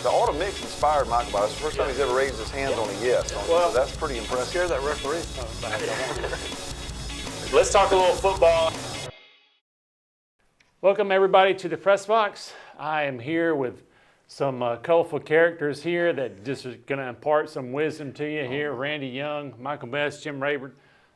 the auto mix inspired Michael Ball. It's the first time he's ever raised his hands on a yes. So that's pretty impressive. Scare that referee. Let's talk a little football. Welcome everybody to the press box. I am here with some colorful characters here that just are going to impart some wisdom to you here. Randy Young, Michael Best, Jim Rayburn.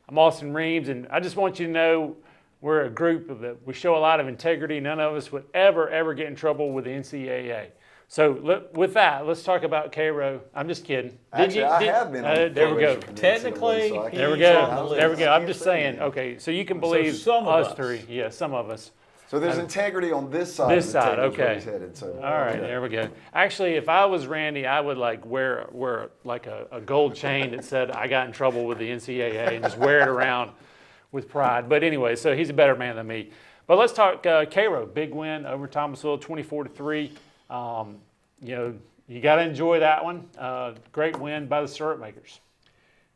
I'm Austin Reeves, and I just want you to know we're a group that we show a lot of integrity. None of us would ever get in trouble with the NCAA. So with that, let's talk about Cairo. I'm just kidding. Actually, I have been on there we go. Technically, there we go. There we go. I'm just saying. Okay, so you can believe some of us. three. Yeah, some of us. So there's integrity on this side. This side, okay. Headed, so. All right, there we go. Actually, if I was Randy, I would like wear like a gold chain that said I got in trouble with the NCAA and just wear it around with pride. But anyway, so he's a better man than me. But let's talk Cairo. Big win over Thomasville, 24-3. You know, you got to enjoy that one. Great win by the syrup makers.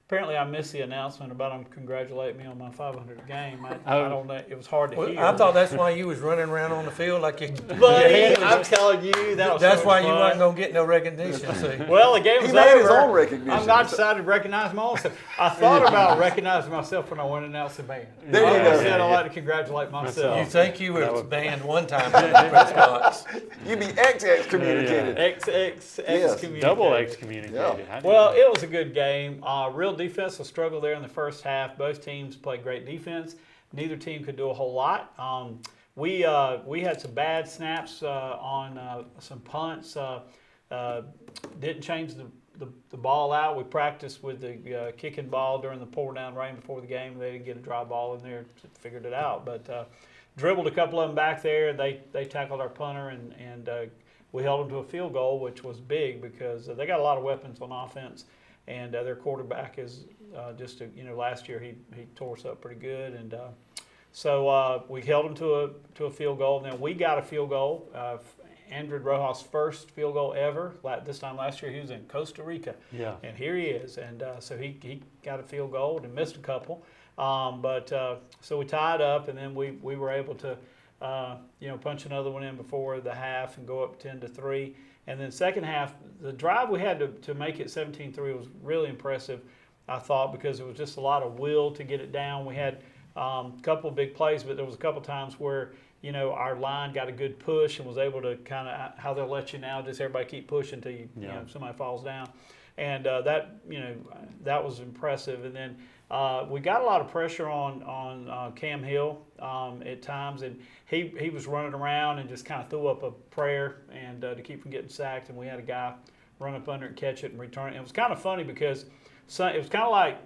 Apparently, I missed the announcement about them congratulating me on my 500 game. I don't know. It was hard to hear. I thought that's why you was running around on the field like you. Buddy, I'm telling you, that's why you wasn't gonna get no recognition. See. Well, the game was over. He made his own recognition. I'm not decided to recognize myself. I thought about recognizing myself when I went and announced the band. There you go. I said I like to congratulate myself. You think you were banned one time in the press box? You'd be excommunicated. Excommunicated. Double excommunicated. Yeah. Well, it was a good game. Real defensive struggle there in the first half. Both teams played great defense. Neither team could do a whole lot. We had some bad snaps on some punts. Didn't change the ball out. We practiced with the kicking ball during the pour down rain before the game. They didn't get a dry ball in there. Figured it out, but dribbled a couple of them back there. They tackled our punter and we held them to a field goal, which was big because they got a lot of weapons on offense. And their quarterback is last year he tore us up pretty good, and so we held him to a field goal. And then we got a field goal. Andrew Rojas' first field goal ever. This time last year he was in Costa Rica, and here he is. And so he got a field goal and missed a couple, so we tied up, and then we were able to punch another one in before the half and go up 10-3. And then second half, the drive we had to make it 17-3 was really impressive, I thought, because it was just a lot of will to get it down. We had a couple of big plays, but there was a couple of times where, our line got a good push and was able to kind of, how they'll let you now, just everybody keep pushing until somebody falls down. And that was impressive. And then we got a lot of pressure on Cam Hill at times, and he was running around and just kind of threw up a prayer and to keep from getting sacked. And we had a guy run up under it, catch it, and return it. It was kind of funny because it was kind of like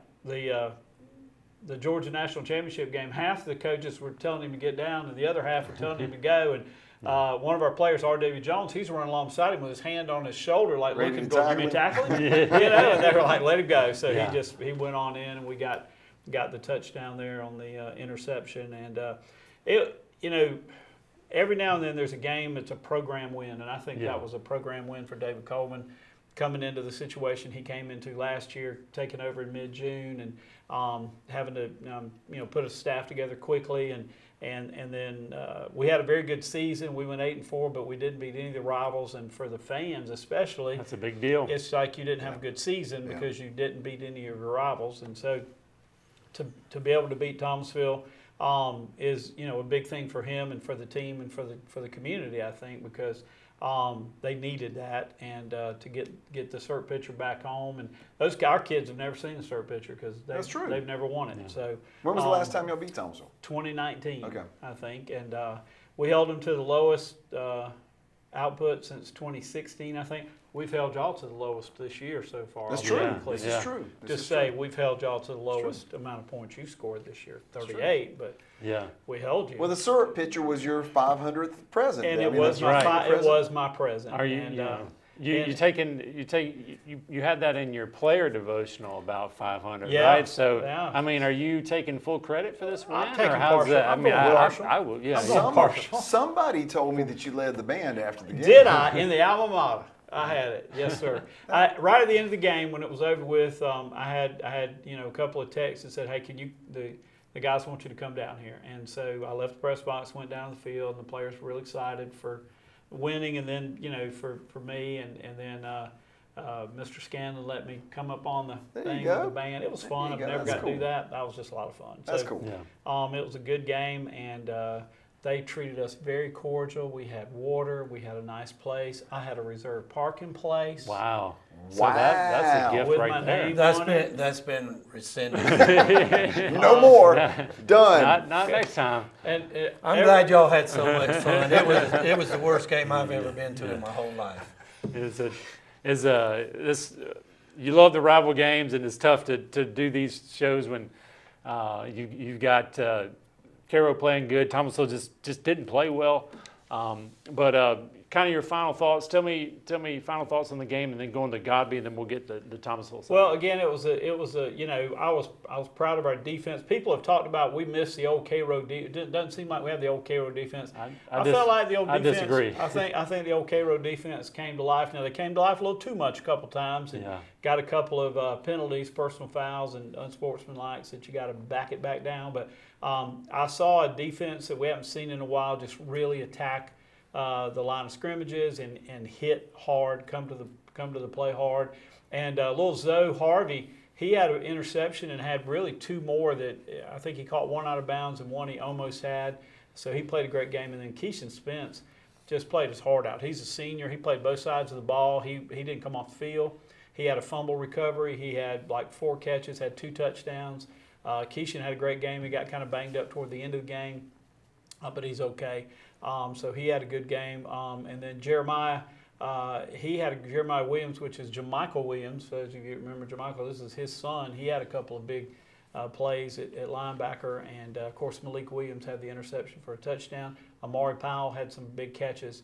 the Georgia National Championship game. Half the coaches were telling him to get down, and the other half were telling him to go. And one of our players, R.W. Jones, he's running alongside him with his hand on his shoulder, like looking for him to tackle him. And they were like, "Let him go." So he went on in, and we got the touchdown there on the interception. And every now and then there's a game that's a program win, and I think that was a program win for David Coleman, coming into the situation he came into last year, taking over in mid-June, and having to put a staff together quickly, and then we had a very good season. We went 8-4, but we didn't beat any of the rivals, and for the fans especially, that's a big deal. It's like you didn't have a good season because you didn't beat any of your rivals, and so to be able to beat Thomasville is a big thing for him and for the team and for the community, I think, because they needed that, and to get the cert pitcher back home. And our kids have never seen the cert pitcher because they've never won it. Yeah. So when was the last time y'all beat Thomasville? 2019, I think, and we held them to the lowest output since 2016, I think. We've held y'all to the lowest this year so far. That's true. This is true. We've held y'all to the lowest amount of points you scored this year, 38, but we held you. Well, the syrup pitcher was your 500th present. And it was my present. Are you, you had that in your player devotional about 500, right? So, I mean, are you taking full credit for this win? I'm taking partial. I will, partial. Somebody told me that you led the band after the game. Did I? In the alma mater. I had it, yes, sir. Right at the end of the game, when it was over with, I had a couple of texts that said, "Hey, can you the guys want you to come down here?" And so I left the press box, went down to the field, and the players were real excited for winning, and then for me, and then Mr. Scanlon let me come up on the There thing you with go. the band. It was fun. I've There you go. never That's got to do cool. that. That was just a lot of fun. That's So, cool. Yeah. It was a good game, and they treated us very cordial. We had water. We had a nice place. I had a reserved parking place. Wow. So that's a gift With right my there. name. That's been rescinded. No more. Done. Not next time. And I'm glad y'all had so much fun. It was the worst game I've ever been to in my whole life. You love the rival games, and it's tough to do these shows when you've got Cairo playing good. Thomasville just didn't play well. But kind of your final thoughts. Tell me final thoughts on the game, and then go into Godby, and then we'll get the Thomasville side. Well, again, it was a I was proud of our defense. People have talked about we missed the old Cairo. It doesn't seem like we have the old Cairo defense. I felt like the old defense. I disagree. I think the old Cairo defense came to life. Now they came to life a little too much a couple times, and got a couple of penalties, personal fouls, and unsportsmanlike that you got to back it back down. But I saw a defense that we haven't seen in a while just really attack the line of scrimmages and hit hard, come to the play hard. And little Zoe Harvey, he had an interception and had really two more that I think he caught one out of bounds and one he almost had. So he played a great game. And then Keishan Spence just played his heart out. He's a senior. He played both sides of the ball. He didn't come off the field. He had a fumble recovery. He had like 4 catches, had 2 touchdowns. Keishan had a great game. He got kind of banged up toward the end of the game, but he's okay. So he had a good game. And then Jeremiah, he had Jeremiah Williams, which is Jamichael Williams. So as you remember, Jamichael, this is his son. He had a couple of big plays at linebacker. And, of course, Malik Williams had the interception for a touchdown. Amari Powell had some big catches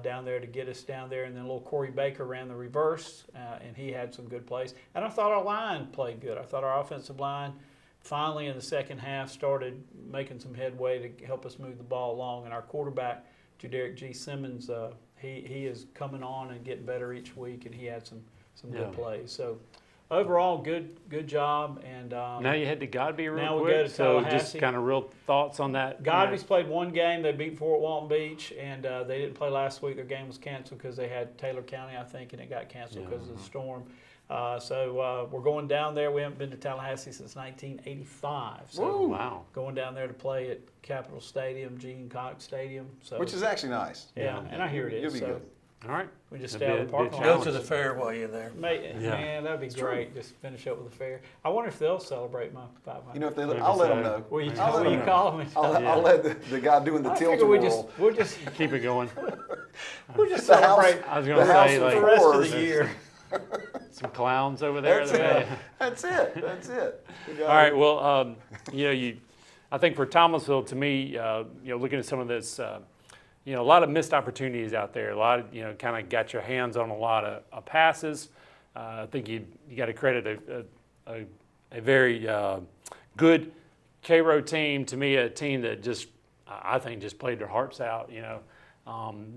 down there to get us down there. And then little Corey Baker ran the reverse, and he had some good plays. And I thought our line played good. I thought our offensive line finally in the second half started making some headway to help us move the ball along. And our quarterback, Jadarick G. Simmons, he is coming on and getting better each week, and he had some good plays. So overall, good job. And now you head to Godby real now we quick. go to So Tallahassee. just kind of real thoughts on that. Godby's played one game. They beat Fort Walton Beach, and they didn't play last week. Their game was canceled because they had Taylor County, I think, and it got canceled because of the storm. So we're going down there. We haven't been to Tallahassee since 1985. So Wow. going down there to play at Capitol Stadium, Gene Cox Stadium. So Which is actually nice. yeah, and I hear it You'll is. be So good. All right. we just That'd stay out be of the a parking big lot. Go to the fair while you're there. Man, that'd be great. Just finish up with the fair. I wonder if they'll celebrate my 500. You know, if they, Maybe I'll let them so. know. will you, I'll let will you them call them? I'll let the guy doing the I tilt figure roll. we'll just Keep it going. we'll just The house- celebrate I was the going to house say, of like, the rest of Fours. the year. some clowns over there. That's it. That's it. All right. Well, I think for Thomasville, to me, looking at some of this, a lot of missed opportunities out there. A lot of, kind of got your hands on a lot of passes. I think you got to credit a very good Cairo team. To me, a team that I think just played their hearts out.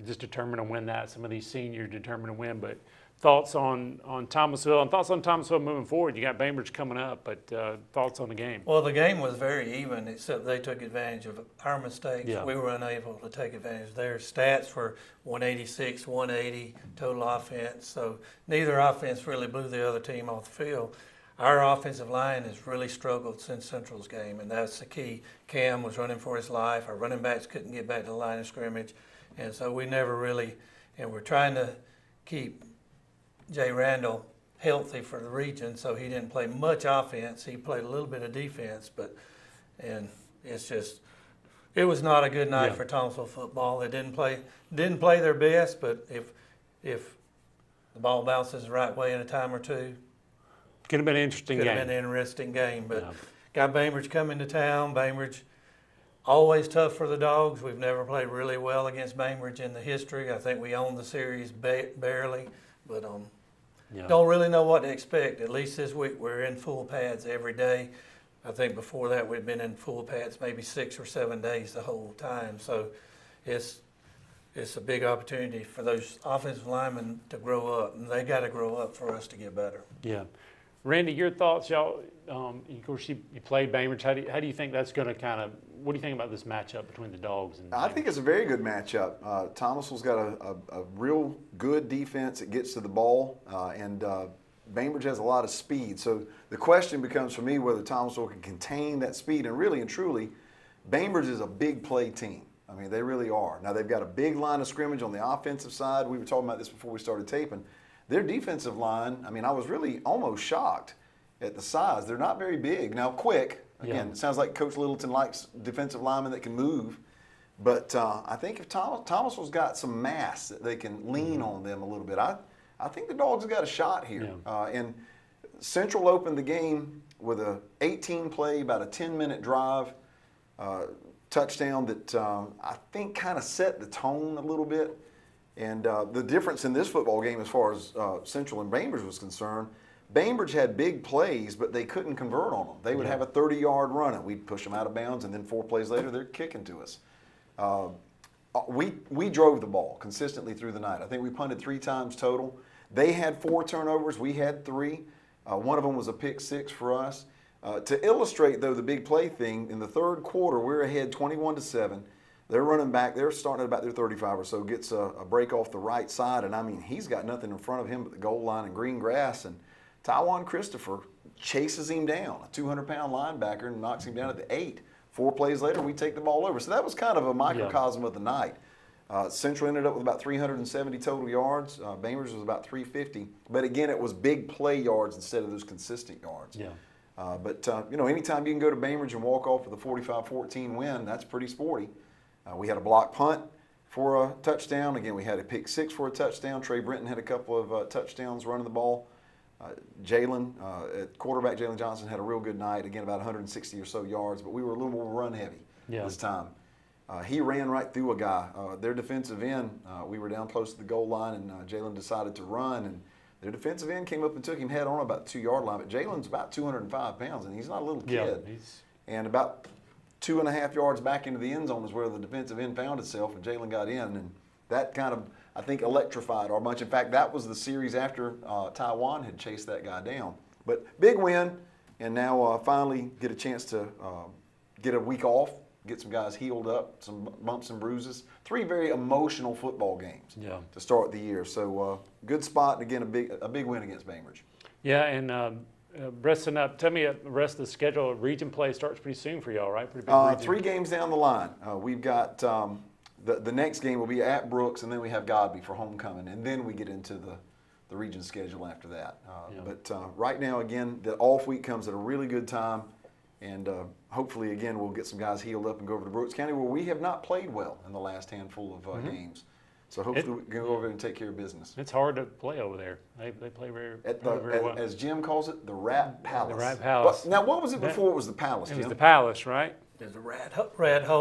Just determined to win that. Some of these seniors determined to win, but. Thoughts on Thomasville and thoughts on Thomasville moving forward. You got Bainbridge coming up, but thoughts on the game. Well, the game was very even, except they took advantage of our mistakes. Yeah. We were unable to take advantage of their stats for 186, 180 total offense. So neither offense really blew the other team off the field. Our offensive line has really struggled since Central's game, and that's the key. Cam was running for his life. Our running backs couldn't get back to the line of scrimmage, and so we never really. And we're trying to keep Jay Randall healthy for the region, so he didn't play much offense. He played a little bit of defense, and it was not a good night for Thomasville football. They didn't play their best, but if the ball bounces the right way in a time or two, Could have been an interesting could game. have been an interesting game. But got Bainbridge coming to town. Bainbridge always tough for the Dogs. We've never played really well against Bainbridge in the history. I think we owned the series barely, but don't really know what to expect. At least this week we're in full pads every day. I think before that we'd been in full pads maybe 6 or 7 days the whole time. So it's a big opportunity for those offensive linemen to grow up, and they got to grow up for us to get better. Yeah. Randy, your thoughts, y'all? Of course, you played Bainbridge. How do you think that's going to kind of? What do you think about this matchup between the Dogs and? I think it's a very good matchup. Thomasville's got a real good defense that gets to the ball, and Bainbridge has a lot of speed. So the question becomes for me whether Thomasville can contain that speed. And really and truly, Bainbridge is a big play team. I mean, they really are. Now, they've got a big line of scrimmage on the offensive side. We were talking about this before we started taping. Their defensive line, I mean, I was really almost shocked at the size. They're not very big. Now, quick. Again, It sounds like Coach Littleton likes defensive linemen that can move. But I think if Thomasville's got some mass that they can lean on them a little bit, I think the Dogs have got a shot here. Yeah. And Central opened the game with a 18-play, about a 10-minute drive, touchdown that I think kind of set the tone a little bit. And the difference in this football game as far as Central and Bainbridge was concerned, Bainbridge had big plays, but they couldn't convert on them. They would have a 30-yard run, and we'd push them out of bounds, and then 4 plays later, they're kicking to us. We drove the ball consistently through the night. I think we punted 3 times total. They had 4 turnovers. We had 3. One of them was a pick 6 for us. To illustrate, though, the big play thing, in the third quarter, we're ahead 21-7. They're running back. They're starting at about their 35 or so, gets a break off the right side. And, I mean, he's got nothing in front of him but the goal line and green grass. And Taiwan Christopher chases him down, a 200-pound linebacker, and knocks him down at the 8. 4 plays later, we take the ball over. So that was kind of a microcosm of the night. Central ended up with about 370 total yards. Bainbridge was about 350. But, again, it was big play yards instead of those consistent yards. Yeah. But anytime you can go to Bainbridge and walk off with a 45-14 win, that's pretty sporty. We had a block punt for a touchdown. Again, we had a pick 6 for a touchdown. Trey Brenton had a couple of touchdowns running the ball. Jalen, at quarterback, Jalen Johnson had a real good night. Again, about 160 or so yards, but we were a little more run heavy this time. He ran right through a guy. Their defensive end, we were down close to the goal line, and Jalen decided to run, and their defensive end came up and took him head on about the 2-yard line. But Jalen's about 205 pounds, and he's not a little kid. And about 2.5 yards back into the end zone is where the defensive end found itself, and Jalen got in, and that kind of, I think, electrified our bunch. In fact, that was the series after Taiwan had chased that guy down. But big win, and now finally get a chance to get a week off, get some guys healed up, some bumps and bruises. 3 very emotional football games to start the year. So good spot, and again, a big win against Bainbridge. Yeah, and resting up, tell me the rest of the schedule. Region play starts pretty soon for y'all, right? Pretty big region. 3 games down the line. We've got the next game will be at Brooks, and then we have Godby for homecoming, and then we get into the region schedule after that. But right now, again, the off week comes at a really good time, and hopefully, again, we'll get some guys healed up and go over to Brooks County, where we have not played well in the last handful of games. So hopefully we can go over there and take care of business. It's hard to play over there. They play very well. As Jim calls it, the Rat Palace. The Rat Palace. Now, what was it before it was the Palace, It Jim? was the Palace, right? There's a rat hole.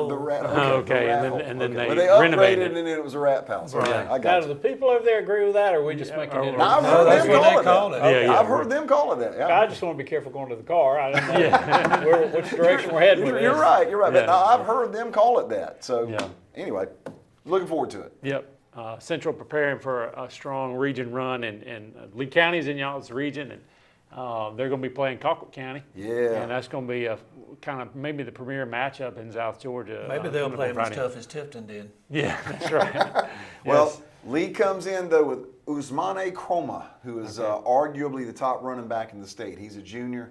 The Rat Hole. Okay, and then they well, they renovated upgraded, it. and then it was a Rat Palace. Right. Okay, I Now, got do you. the people over there agree with that, or are we just making it? No, I've heard that's them what they call call it it. that. Yeah, I've heard them call it that. Yeah. I just want to be careful going to the car. I don't know which direction we're heading with this. You're right. Yeah. But now, I've heard them call it that. So Yeah. anyway, looking forward to it. Yep. Central preparing for a strong region run, and Lee County's in y'all's region, and they're going to be playing Colquitt County. Yeah. And that's going to be a kind of maybe the premier matchup in South Georgia. Maybe they'll coming up play on them as Friday. tough as Tifton did. Yeah, that's right. Well, Yes. Lee comes in, though, with Usmane Kroma, who is arguably the top running back in the state. He's a junior.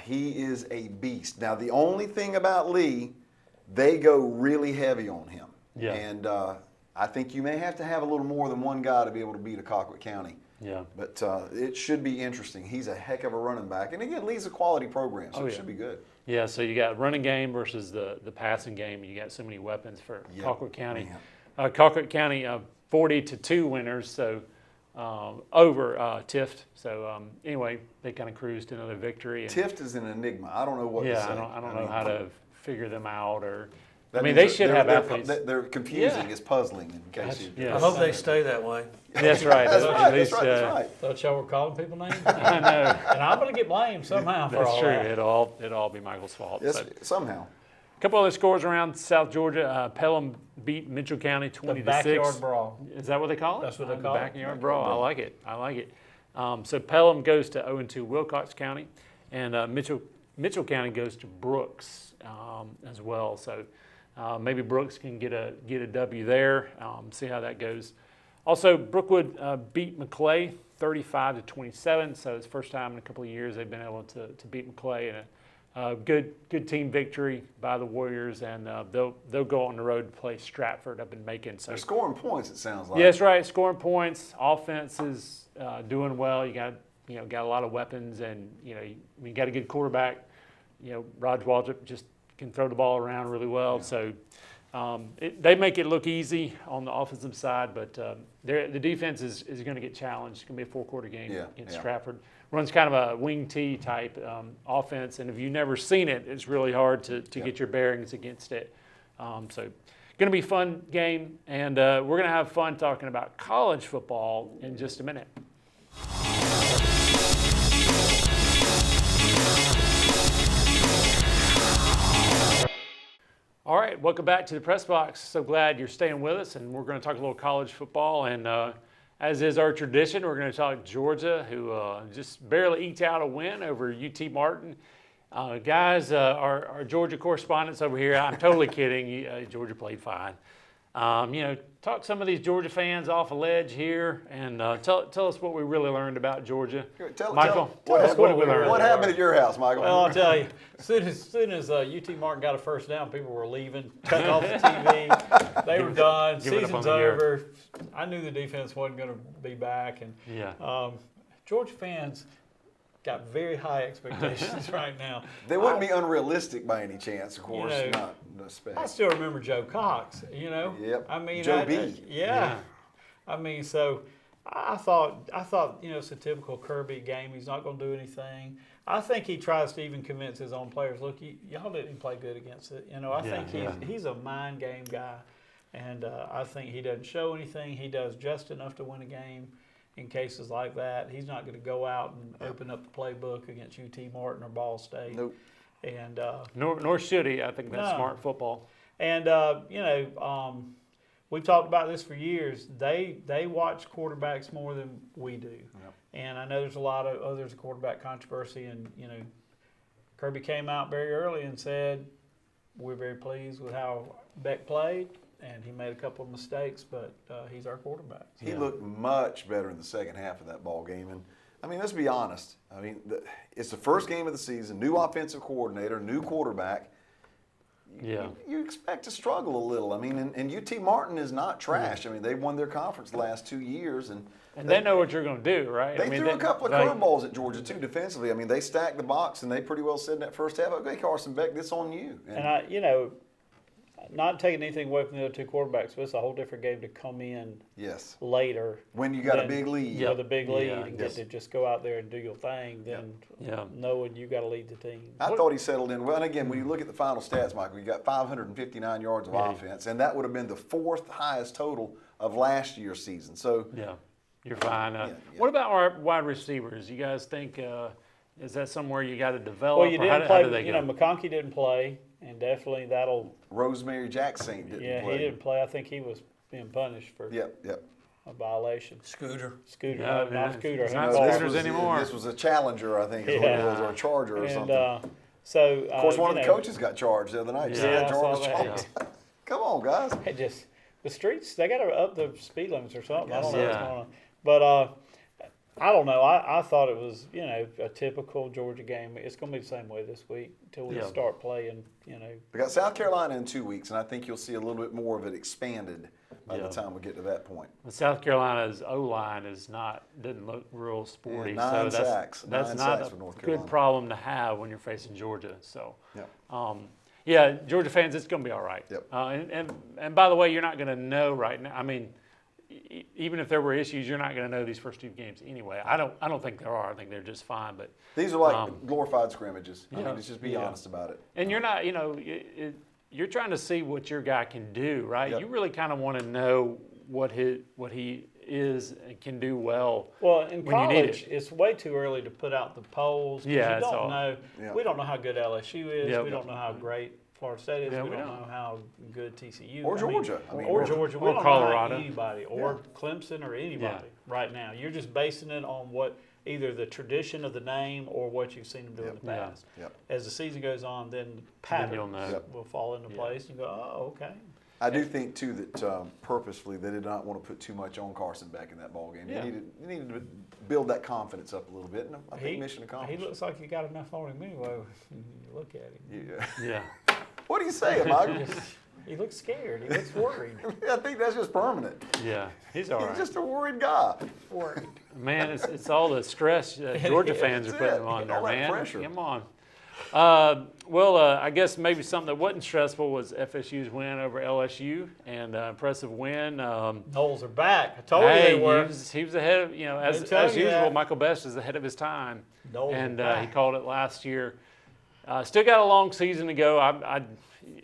He is a beast. Now, the only thing about Lee, they go really heavy on him. Yeah. And I think you may have to have a little more than one guy to be able to beat a Colquitt County. Yeah. But it should be interesting. He's a heck of a running back. And again, Lee's a quality program, so it should be good. Yeah, so you got running game versus the passing game. You got so many weapons for Colquitt County. Colquitt County 40-2 winners, so over Tift. So anyway, they kind of cruised to another victory. And, Tift is an enigma. I don't know what to say. I don't know how to figure them out or. I That mean, means they should have athletes. They're confusing. Yeah. It's puzzling in case you. Yeah. I hope they stay that way. That's right. That's At right. least, That's right. Thought y'all were calling people names, I know. and I'm going to get blamed somehow for That's all true. that. It'll all be Michael's fault. Yes, So. somehow. A couple other scores around South Georgia. Pelham beat Mitchell County 20-6. The backyard brawl. Is that what they call it? That's what they The call it. backyard brawl. I like it. So Pelham goes to 0-2 Wilcox County, and Mitchell County goes to Brooks as well. So maybe Brooks can get a W there. See how that goes. Also, Brookwood beat McClay 35-27. So it's the first time in a couple of years they've been able to beat McClay, and a good team victory by the Warriors. And they'll go on the road to play Stratford up in Macon. So They're scoring points, it sounds like. yeah, that's right. Scoring points. Offense is doing well. You got a lot of weapons, and you got a good quarterback. Raj Waldrop just can throw the ball around really well. So they make it look easy on the offensive side, but the defense is going to get challenged. It's going to be a 4-quarter game against Stratford. Runs kind of a wing T type offense, and if you've never seen it, it's really hard to get your bearings against it. So going to be a fun game, and we're going to have fun talking about college football in just a minute. All right, welcome back to the Press Box. So glad you're staying with us, and we're going to talk a little college football. And as is our tradition, we're going to talk Georgia, who just barely eked out a win over UT Martin. Guys, our Georgia correspondents over here, I'm totally kidding. Georgia played fine. Talk some of these Georgia fans off a ledge here, and tell us what we really learned about Georgia. Michael, Tell us what we learned. What happened at your house, Michael? Well, I'll tell you, as soon as UT Martin got a first down, people were leaving, cutting off the TV. They were done. Season's over. I knew the defense wasn't going to be back, and Georgia fans got very high expectations right now. They wouldn't be unrealistic by any chance, of course. Not no spec. I still remember Joe Cox. Yep. I mean, Joe B. Yeah. I mean, so I thought it's a typical Kirby game. He's not going to do anything. I think he tries to even convince his own players, look, y'all didn't play good against it. I think he's a mind game guy, and I think he doesn't show anything. He does just enough to win a game. In cases like that, he's not going to go out and open up the playbook against UT Martin or Ball State. Nope. And nor should he. I think that's smart football. And we've talked about this for years. They watch quarterbacks more than we do. Yep. And I know there's a lot of there's a quarterback controversy, and Kirby came out very early and said we're very pleased with how Beck played. And he made a couple of mistakes, but he's our quarterback. He looked much better in the second half of that ball game. And, I mean, let's be honest. I mean, it's the first game of the season, new offensive coordinator, new quarterback. You expect to struggle a little. I mean, and UT Martin is not trash. I mean, they've won their conference the last 2 years. And they know what you're going to do, right? They threw a couple of curveballs at Georgia, too, defensively. I mean, they stacked the box, and they pretty well said in that first half, okay, Carson Beck, this on you. And not taking anything away from the other two quarterbacks, but it's a whole different game to come in later. When you got a big lead. With a big lead and get to just go out there and do your thing, then knowing you got to lead the team. I thought he settled in well. And again, when you look at the final stats, Michael, you got 559 yards of offense, and that would have been the fourth highest total of last year's season. So you're fine. What about our wide receivers? You guys think is that somewhere you got to develop? Well, you didn't play. Go? McConkey didn't play. And definitely that'll. Rosemary Jackson didn't play. Yeah, he didn't play. I think he was being punished for a violation. Scooter. No, not Scooter. It's not Scooters anymore. This was a Challenger, I think, is what it was, or a Charger or something. Of course, one of the coaches got charged the other night. I saw that. Come on, guys. The streets, they got to up the speed limits or something. I don't know what's going on. But I don't know. I thought it was, a typical Georgia game. It's going to be the same way this week until we start playing, We got South Carolina in 2 weeks, and I think you'll see a little bit more of it expanded by the time we get to that point. But South Carolina's O-line didn't look real sporty. Nine so sacks. That's not a good problem to have when you're facing Georgia. So, Georgia fans, it's going to be all right. Yep. And by the way, you're not going to know right now. I mean, even if there were issues, you're not going to know these first two games anyway. I don't think there are. I think they're just fine. But these are like glorified scrimmages. I mean, let's just be honest about it. And you're not, you're trying to see what your guy can do, right? Yep. You really kind of want to know what he is and can do well. Well, in college, it's way too early to put out the polls. Yeah, you don't know. Yeah. We don't know how good LSU is. Yep. We don't know how great Florida State is. We don't know how good TCU or Georgia. Or Georgia. We don't Colorado. know anybody. Or Clemson or anybody. right now. You're just basing it on what either the tradition of the name or what you've seen them do in the Yeah. past. Yep. As the season goes on, then you'll patterns know. Yep. will fall into Yeah. place. And you go, oh, okay. I do think too that purposefully they did not want to put too much on Carson back in that ball game. Yeah. They needed to build that confidence up a little bit, and I think mission He accomplished. looks like you got enough on him anyway. When you look at him. Yeah. Yeah. What are you saying, Michael? He looks scared. He looks worried. I think that's just permanent. Yeah. He's all He's right. just a worried guy. Worried. Man, it's all the stress Georgia fans are That's putting it. on there, All that man. pressure. Come on. I guess maybe something that wasn't stressful was FSU's win over LSU, and impressive win. Knowles are back. I told you Hey, they were. he was ahead of, as tell you usual, that. Michael Best is ahead of his time. Knowles And are he back. called it last year. Still got a long season to go. I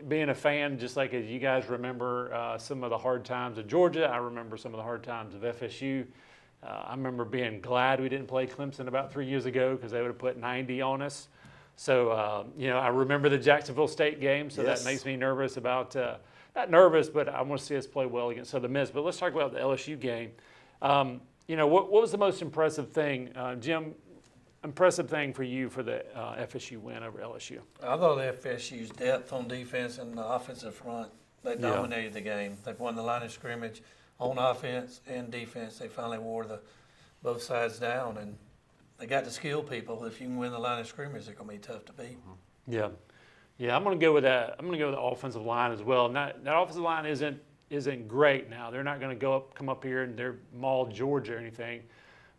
being a fan, just like as you guys remember some of the hard times of Georgia, I remember some of the hard times of FSU. I remember being glad we didn't play Clemson about 3 years ago because they would have put 90 on us. So, I remember the Jacksonville State game, so Yes. that makes me nervous about, not nervous, but I want to see us play well against Southern Miss. But let's talk about the LSU game. What was the most impressive thing, Jim, impressive thing for you for the FSU win over LSU? I thought FSU's depth on defense and the offensive front, they dominated the game. They've won the line of scrimmage on offense and defense. They finally wore both sides down, and they got the skill people. If you can win the line of scrimmage, they're going to be tough to beat. Yeah, I'm going to go with that. I'm going to go with the offensive line as well. That offensive line isn't great now. They're not going to come up here and they're maul Georgia or anything.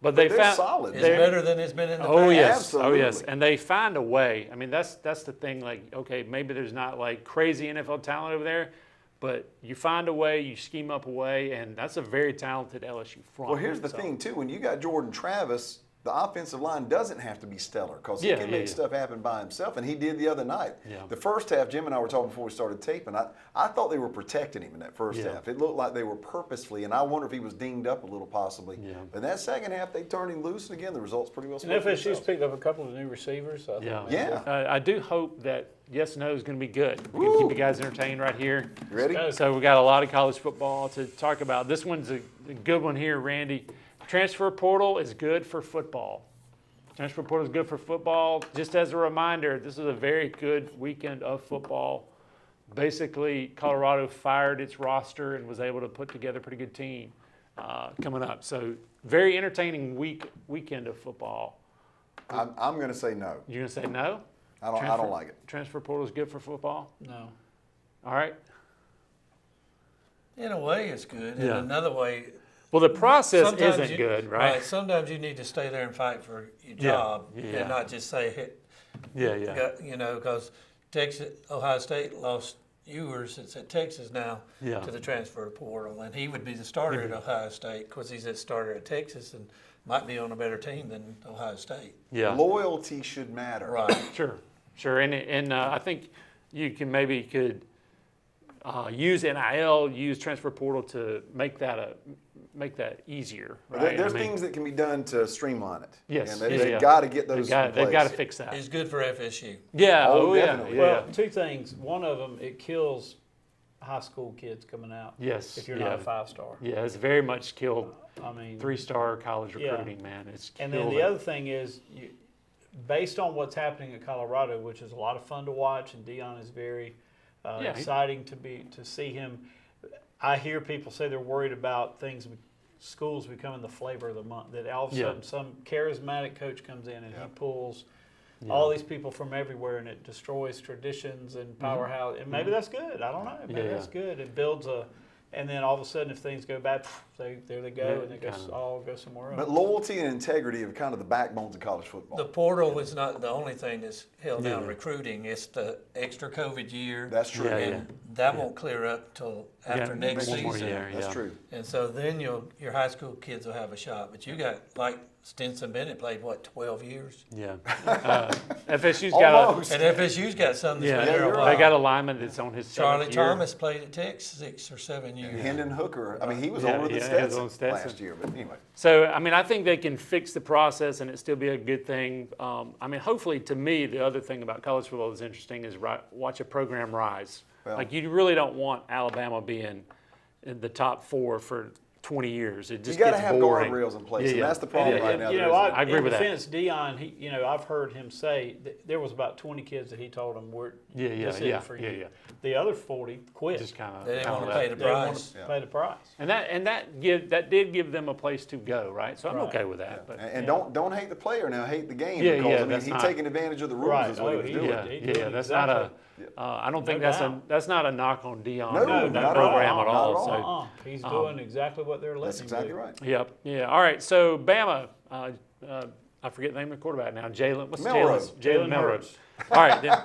But they they're found solid. It's better than it's been in the Oh past. yes, oh yes, Absolutely. and they find a way. I mean, that's the thing. Like, okay, maybe there's not like crazy NFL talent over there, but you find a way, you scheme up a way, and that's a very talented LSU front. Well, here's the So, thing too. When you got Jordan Travis, the offensive line doesn't have to be stellar because he Yeah, can yeah, make yeah. stuff happen by himself, and he did the other night. Yeah. The first half, Jim and I were talking before we started taping. I thought they were protecting him in that first Yeah. half. It looked like they were purposefully, and I wonder if he was dinged up a little possibly. Yeah. But in that second half, they turned him loose, and again, the results pretty well And spoke for FSU's themselves. picked up a couple of new receivers. So I think Yeah, that's Yeah. I do hope that Yes No is going to be good. We can keep you guys entertained right here. You ready? Go. So we got a lot of college football to talk about. This one's a good one here, Randy. Transfer portal is good for football. Transfer portal is good for football. Just as a reminder, this is a very good weekend of football. Basically, Colorado fired its roster and was able to put together a pretty good team coming up. So very entertaining weekend of football. I'm going to say no. You're going to say no? I don't like it. Transfer portal is good for football? No. All right. In a way, it's good. In Yeah. another way, Well, the process sometimes isn't good, right? Sometimes you need to stay there and fight for your Yeah, job yeah. and not just say, hey, Yeah. because Ohio State lost Ewers. It's at Texas now Yeah. to the transfer portal, and he would be the starter at Ohio State because he's a starter at Texas and might be on a better team than Ohio State. Yeah. Loyalty should matter. Right. Sure, and I think you could use NIL, use transfer portal to make that easier. Right? There's I mean, things that can be done to streamline it. Yes, And yeah, they've yeah. got to get those in they've got to place. fix that. It's good for FSU. Yeah. Oh, yeah. definitely. Yeah. Well, two things. One of them, it kills high school kids coming out. Yes. If you're yeah. not a 5-star. Yeah, it's very much killed I mean, 3-star college Yeah. recruiting, man. It's and killed then the it. other thing is, based on what's happening at Colorado, which is a lot of fun to watch, and Dion is very Yeah, he- exciting to see him. I hear people say they're worried about schools becoming the flavor of the month. That all of a Yeah. sudden some charismatic coach comes in and Yeah. he pulls Yeah. all these people from everywhere, and it destroys traditions and powerhouse. And maybe that's good. I don't know. Maybe Mm-hmm. Yeah. that's good. It builds and then all of a sudden, if things go bad, there they go, Yeah, and they kinda. all go somewhere else. But loyalty and integrity are kind of the backbones of college football. The portal is not the only thing that's held down Yeah. recruiting. It's the extra COVID year. That's true. Yeah, and that won't clear up till after Yeah, next one more season. year, That's yeah. true. And so then your high school kids will have a shot. But you got, like Stinson Bennett played, 12 years? Yeah. FSU's got Almost. And FSU's got something that's a been there a you're while. they got a lineman that's on his Charlie seventh year. Thomas played at Texas 6 or 7 years. Hendon Hooker. I mean, he was Yeah, older than yeah, he was Stetson, on Stetson. last year. But anyway, So, I mean, I think they can fix the process and it still be a good thing. I mean, hopefully, to me, the other thing about college football that's interesting is watch a program rise. Well- Like, you really don't want Alabama being in the top 4 for 20 years. It You just got to gets have boring. guardrails in place, Yeah, and yeah. that's the problem Yeah, right yeah. now. You There know, isn't. I agree in with that. defense, Dion, I've heard him say that there was about 20 kids that he told them were Yeah, this isn't for you. yeah. The other 40 quit. Just kind of. They didn't want to pay the They didn't want price. to pay the price. And that did give them a place to go, right? So I'm Right. okay with that. But And don't hate the player now, hate the game. Yeah, because, yeah, I mean, that's he's not- taking advantage of the rules Right. is what he Oh, was he- doing. yeah, He yeah, did that's not a. exactly. I don't think No that's doubt. not a knock on Dion No, and not that at program all, at not all. at all. So, He's doing exactly what they're letting That's him exactly do. right. yep, yeah. All right, so Bama. I forget the name of the quarterback now. What's Melrose. Jalen Melrose. All right, then.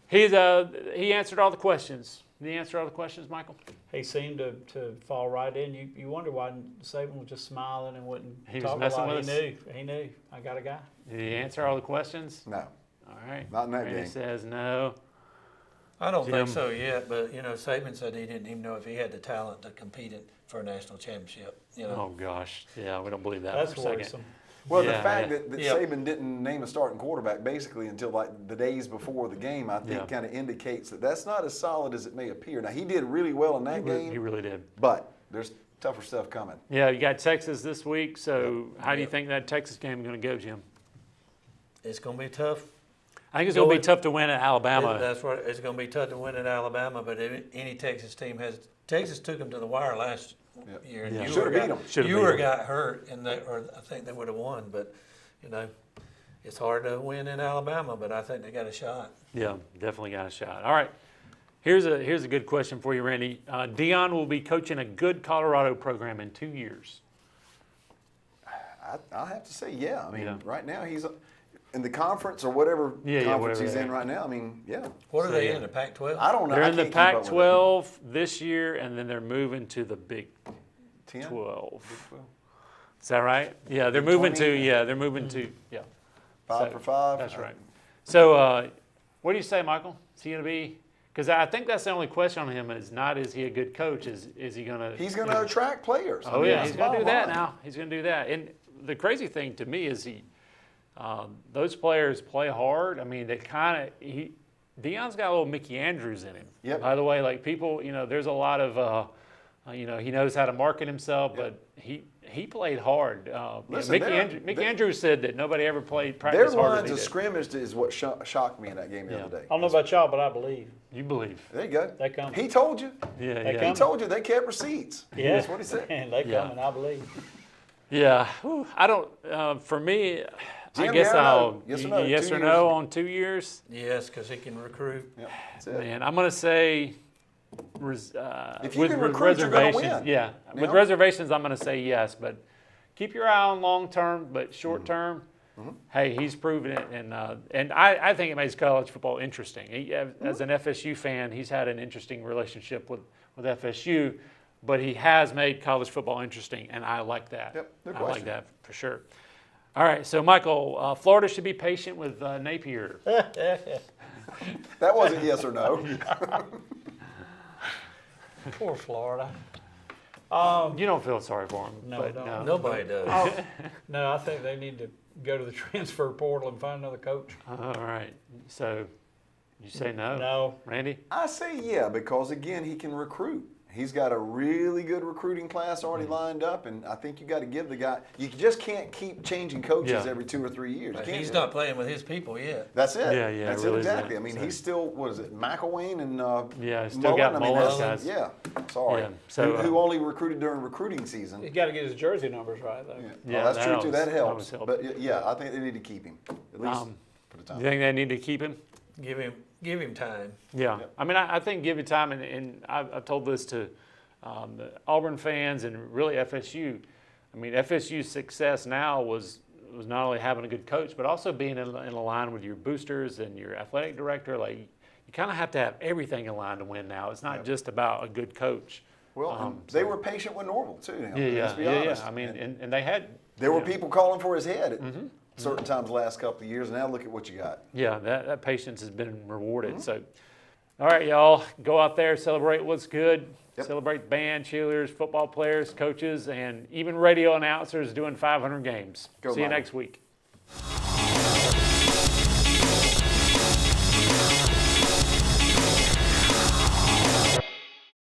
He answered all the questions. Did he answer all the questions, Michael? He seemed to fall right in. You wonder why Saban was just smiling and wouldn't He was talk a messing lot. with He knew. I got a guy. Did he answer all the questions? No, All right. not in that Randy game. says no. I don't Jim. think so yet, but Saban said he didn't even know if he had the talent to compete for a national championship. Oh gosh, yeah, we don't believe that That's for a second. worrisome. Well, Yeah, the fact yeah. that Yep. Saban didn't name a starting quarterback basically until like the days before the game, I think Yeah. kind of indicates that that's not as solid as it may appear. Now, he did really well in that game, He really did. but there's tougher stuff coming. Yeah, you got Texas this week. So how do you Yep. think that Texas game is going to go, Jim? It's going to be tough. I think it's going to be Going- tough to win at Alabama. That's right. It's going to be tough to win at Alabama, but any Texas team has. Texas took them to the wire last Yep. year, and Yeah. Should've beat 'em. Should've beat Ewer 'em. got hurt, or I think they would have won. But it's hard to win in Alabama, but I think they got a shot. Yeah, definitely got a shot. All right, here's a good question for you, Randy. Dion will be coaching a good Colorado program in 2 years. I have to say, yeah. I mean, Yeah. right now he's in the conference or whatever Yeah, conference whatever he's they're in at. right now. I mean, yeah. What are So, they yeah. in the Pac-12? I don't know. They're I in the can't keep up with it. Pac-12 this year, and then they're moving to the Big 10? 12. Big 12. Is that right? Yeah, they're Big moving 20? to. Yeah, they're moving to. Yeah, 5 for 5. that's right. So, what do you say, Michael? Is he going to be? Because I think that's the only question on him is not is he a good coach? Is he going to? He's going to attract players. I Oh mean, yeah, that's he's the going to do bottom that line. now. He's going to do that. And the crazy thing to me is those players play hard. I mean, they kind of Dion's got a little Mickey Andrews in him. Yep. By the way, like people, there's a lot of he knows how to market himself, but he played hard. Listen, Mickey Andrews said that nobody ever Their practiced harder than lines he of did. scrimmage is what shocked me in that game the Yeah. other day. I don't know about y'all, but I believe You believe? There you go. they come. He told you. Yeah, They yeah. He come. told you they kept receipts. Yeah, That's what he said. And they Yeah. come, and I believe. Yeah, Whew, I don't. For me, I Jim, guess yeah or no? I'll Yes or no? yes 2 or years. no on 2 years. Yes, because he can recruit. Yep, that's it. Man, I'm gonna say If you with can recruit, you're gonna reservations. win. Yeah, with know? reservations, I'm gonna say yes. But keep your eye on long term, but short Mm-hmm. term. Hey, he's proven it, and I think it makes college football interesting. As an FSU fan, he's had an interesting relationship with FSU, but he has made college football interesting, and I like that. Yep, no I like question. that for sure. All right, so Michael, Florida should be patient with Napier. That wasn't yes or no. Poor Florida. You don't feel sorry for him, No, but no. Nobody does. No, I think they need to go to the transfer portal and find another coach. All right. So you say no? No. Randy? I say yeah, because again, he can recruit. He's got a really good recruiting class already lined up, and I think you got to give the guy. You just can't keep changing coaches Yeah. every 2 or 3 years. You But can't he's do it. not playing with his people yet. That's it. Yeah, yeah, That's it it really is exactly. that. I mean, So- he's still what is it, McElwain and Yeah, still got Mullen's that's- guys. Yeah, sorry. Yeah, so, who only recruited during recruiting season. He's got to get his jersey numbers right, though. Yeah, Yeah, that's that true too. helps. That That helps. always helps. But yeah, I think they need to keep him at least for the You time. think they need to keep him? Give him time. Yeah. Yep. I mean, I think give it time, and I've told this to the Auburn fans and really FSU. I mean, FSU's success now was not only having a good coach, but also being in a line with your boosters and your athletic director. Like, you kind of have to have everything in line to win now. It's not Yep. just about a good coach. Well, and they were patient with Norville too. Now, let's be honest. I mean, and they had. There were yeah. people calling for his head at Mm-hmm. certain times the last couple of years. Now look at what you got. Yeah, that patience has been rewarded. Mm-hmm. So, all right, y'all, go out there, celebrate what's good. Yep. Celebrate band, cheerleaders, football players, coaches, and even radio announcers doing 500 games. Go, See you Michael. next week.